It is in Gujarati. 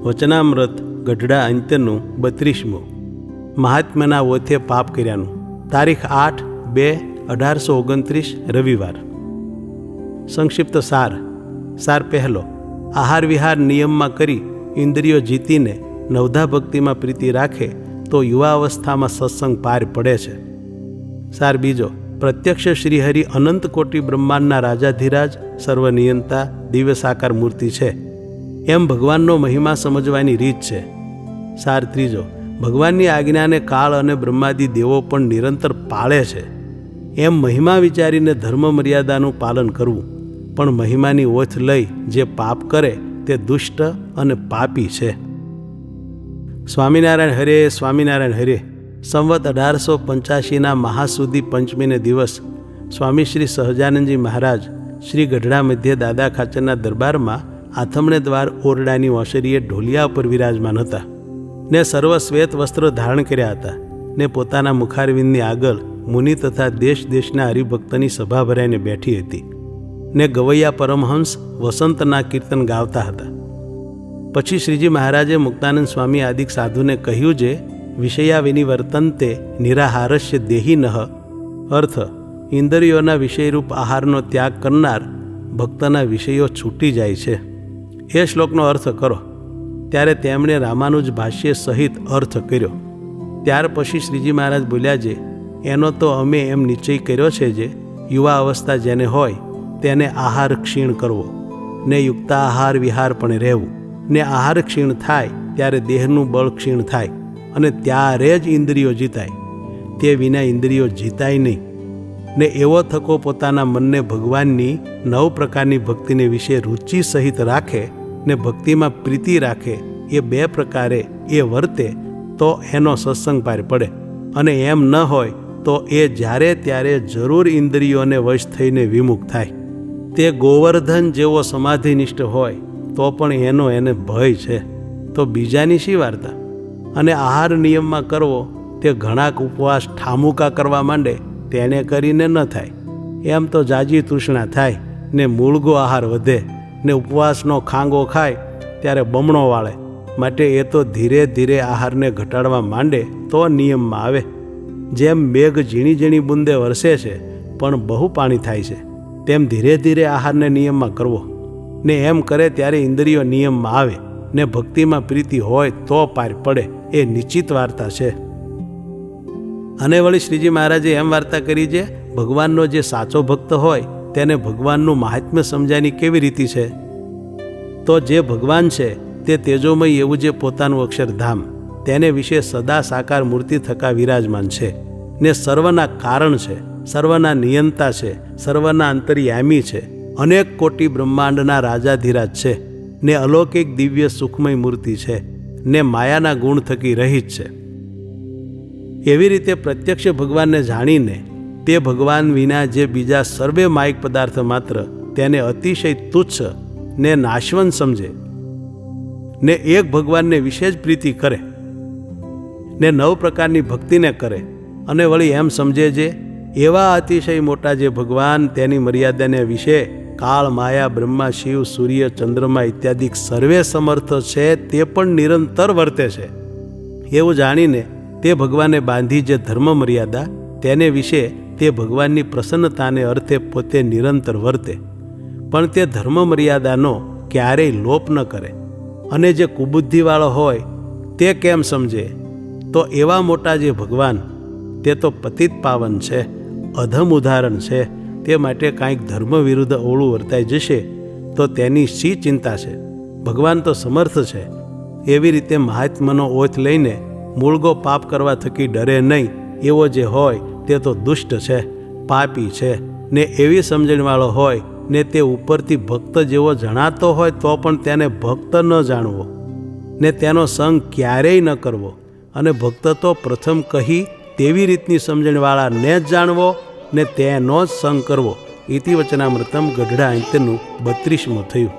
વચનામૃત ગઢડા અંત્યનું 32મું મહાત્મ્યના ઓથે પાપ કર્યાનું તારીખ 8/2/1829 રવિવાર. સંક્ષિપ્ત સાર પહેલો. આહાર વિહાર નિયમમાં કરી ઇન્દ્રિયો જીતીને નવધા ભક્તિમાં પ્રીતિ રાખે તો યુવા અવસ્થામાં સત્સંગ પાર પડે છે. સાર બીજો. પ્રત્યક્ષ શ્રીહરિ અનંત કોટી બ્રહ્માંડના રાજાધિરાજ સર્વનિયંતા દિવ્ય સાકાર મૂર્તિ છે એમ ભગવાનનો મહિમા સમજવાની રીત છે. સાર ત્રીજો. ભગવાનની આજ્ઞાને કાળ અને બ્રહ્માદિ દેવો પણ નિરંતર પાળે છે એમ મહિમા વિચારીને ધર્મ મર્યાદાનું પાલન કરવું. પણ મહિમાની ઓથ લઈ જે પાપ કરે તે દુષ્ટ અને પાપી છે. સ્વામિનારાયણ હરે, સ્વામિનારાયણ હરે. સંવત 1885ના મહાસુદી પંચમીને દિવસ સ્વામી શ્રી સહજાનંદજી મહારાજ શ્રી ગઢડા મધ્ય દાદા ખાચરના દરબારમાં આથમણે દ્વાર ઓરડાની ઓસરીએ ઢોલિયા ઉપર વિરાજમાન હતા ને સર્વ શ્વેત વસ્ત્ર ધારણ કર્યા હતા ને પોતાના મુખારવિંદની આગળ મુનિ તથા દેશ દેશના હરિભક્તની સભા ભરાઈને બેઠી હતી ને ગવૈયા પરમહંસ વસંતના કીર્તન ગાવતા હતા. પછી શ્રીજી મહારાજે મુક્તાનંદ સ્વામી આદિક સાધુને કહ્યું જે વિષયા વિનિવર્તન્તે નિરાહારસ્ય દેહિનઃ, અર્થ ઇન્દ્રિયોના વિષયરૂપ આહારનો ત્યાગ કરનાર ભક્તના વિષયો છૂટી જાય છે. એ શ્લોકનો અર્થ કરો. ત્યારે તેમણે રામાનુજ ભાષ્ય સહિત અર્થ કર્યો. ત્યાર પછી શ્રીજી મહારાજ બોલ્યા જે એનો તો અમે એમ નિશ્ચય કર્યો છે જે યુવા અવસ્થા જેને હોય તેને આહાર ક્ષીણ કરવો ને યુક્તાહાર વિહાર પણ રહેવું ને આહાર ક્ષીણ થાય ત્યારે દેહનું બળ ક્ષીણ થાય અને ત્યારે જ ઇન્દ્રિયો જીતાય. તે વિના ઇન્દ્રિયો જીતાય નહીં. ને એવો થકો પોતાના મનને ભગવાનની 9 પ્રકારની ભક્તિને વિશે રુચિ સહિત રાખે ને ભક્તિમાં પ્રીતિ રાખે. એ 2 પ્રકારે એ વર્તે તો એનો સત્સંગ પાર પડે. અને એમ ન હોય તો એ જ્યારે ત્યારે જરૂર ઇન્દ્રિયોને વશ થઈને વિમુખ થાય. તે ગોવર્ધન જેવો સમાધિનિષ્ઠ હોય તો પણ એને ભય છે તો બીજાની શી વાર્તા. અને આહાર નિયમમાં કરવો તે ઘણાક ઉપવાસ ઠામુકા કરવા માંડે તેને કરીને ન થાય. એમ તો જાજી તૃષ્ણા થાય ને મૂળગો આહાર વધે ને ઉપવાસનો ખાંગો ખાય ત્યારે બમણો વાળે. માટે એ તો ધીરે ધીરે આહારને ઘટાડવા માંડે તો નિયમમાં આવે. જેમ મેઘ ઝીણી ઝીણી બુંદે વરસે છે પણ બહુ પાણી થાય છે તેમ ધીરે ધીરે આહારને નિયમમાં કરવો ને એમ કરે ત્યારે ઇન્દ્રિયો નિયમમાં આવે ને ભક્તિમાં પ્રીતિ હોય તો પાર પડે. એ નિશ્ચિત વાર્તા છે. અને વળી શ્રીજી મહારાજે એમ વાર્તા કરી જે ભગવાનનો જે સાચો ભક્ત હોય તેને ભગવાનનું મહાત્મ્ય સમજાની કેવી રીતિ છે. તો જે ભગવાન છે તે તેજોમય એવું જે પોતાનું અક્ષરધામ તેને વિશે સદા સાકાર મૂર્તિ થકા વિરાજમાન છે ને સર્વના કારણ છે, સર્વના નિયંતા છે, સર્વના અંતર્યામી છે, અનેક કોટી બ્રહ્માંડના રાજાધિરાજ છે ને અલૌકિક દિવ્ય સુખમય મૂર્તિ છે ને માયાના ગુણ થકી રહિત છે. એવી રીતે પ્રત્યક્ષ ભગવાનને જાણીને તે ભગવાન વિના જે બીજા સર્વે માયિક પદાર્થ માત્ર તેને અતિશય તુચ્છ ને નાશવંત સમજે ને એક ભગવાનને વિશેષ પ્રીતિ કરે ને 9 પ્રકારની ભક્તિને કરે અને વળી એમ સમજે જે એવા અતિશય મોટા જે ભગવાન તેની મર્યાદાને વિશે કાળ, માયા, બ્રહ્મા, શિવ, સૂર્ય, ચંદ્રમા ઇત્યાદિ સર્વે સમર્થ છે તે પણ નિરંતર વર્તે છે એવું જાણીને તે ભગવાને બાંધી જે ધર્મ મર્યાદા તેને વિશે તે ભગવાનની પ્રસન્નતાને અર્થે પોતે નિરંતર વર્તે. પણ તે ધર્મ મર્યાદાનો ક્યારેય લોપ ન કરે. અને જે કુબુદ્ધિવાળો હોય તે કેમ સમજે તો એવા મોટા જે ભગવાન તે તો પતિત પાવન છે, અધમ ઉદાહરણ છે. તે માટે કાંઈક ધર્મ વિરુદ્ધ ઓળું વર્તાઈ જશે તો તેની શી ચિંતા છે. ભગવાન તો સમર્થ છે. એવી રીતે મહાત્માનો ઓથ લઈને મૂળગો પાપ કરવા થકી ડરે નહીં એવો જે હોય તે તો દુષ્ટ છે, પાપી છે. ને એવી સમજણવાળો હોય ને તે ઉપરથી ભક્ત જેવો જણાતો હોય તો પણ તેને ભક્ત ન જાણવો ને તેનો સંગ ક્યારેય ન કરવો. અને ભક્ત તો પ્રથમ કહી તેવી રીતની સમજણવાળાને જ જાણવો ને તેનો જ સંગ કરવો. ઇતિ વચનામૃતમ ગઢડા અંત્યનું 32મું થયું.